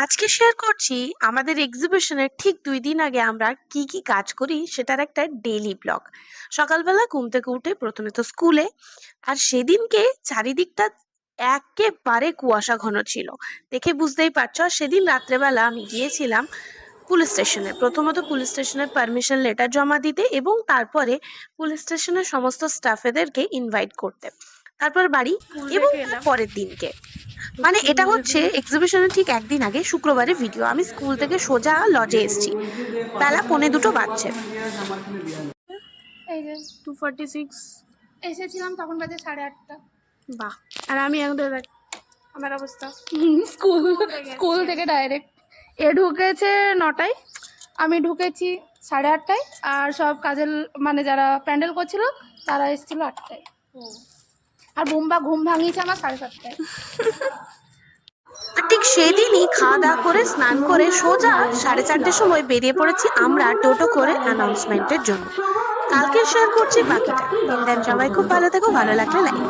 আজকে শেয়ার করছি আমাদের এক্সিবিশনের ঠিক ২ দিন আগে আমরা কি কি কাজ করি সেটার একটা ডেইলি ব্লগ। সকালবেলা ঘুম থেকে উঠে প্রথমে তো স্কুলে, আর সেদিনকে চারিদিকটা একেবারে কুয়াশা ঘন ছিল, দেখে বুঝতেই পারছো। আর সেদিন রাত্রেবেলা আমি গিয়েছিলাম পুলিশ স্টেশনে, প্রথমত পুলিশ স্টেশনের পারমিশন লেটার জমা দিতে এবং তারপরে পুলিশ স্টেশনের সমস্ত স্টাফেদেরকে ইনভাইট করতে, তারপর বাড়ি স্কুল এবং থেকে তার এলাম। পরের দিনকে। তো মানে স্কুল এটা হচ্ছে থেকে এক্সিবিশনের ঠিক একদিন আগে শুক্রবারে ভিডিও। আমি স্কুল থেকে সোজা লজে এসেছি, বেলা 1:45 বাজছে। এই যে 2:46। এসেছিলাম তখন বাজে 8:30। বাহ। আর আমি এখন দেখ আমার অবস্থা। স্কুল স্কুল থেকে ডাইরেক্ট ঢুকেছে 9টায়, আমি ঢুকেছি 8:30টায়, আর সব কাজের মানে যারা প্যান্ডেল করছিল তারা এসেছিল 8টায়। আর বুম্বা ঘুম ভাঙিয়েছে আমার 7:30টায়। আর ঠিক সেদিনই খাওয়া দাওয়া করে স্নান করে সোজা 4:30টার সময় বেরিয়ে পড়েছি আমরা টোটো করে অ্যানাউন্সমেন্টের জন্য। কালকে শেয়ার করছি বাকিটা। টিল দেন সবাই খুব ভালো থেকো, ভালো লাগলে লাইক।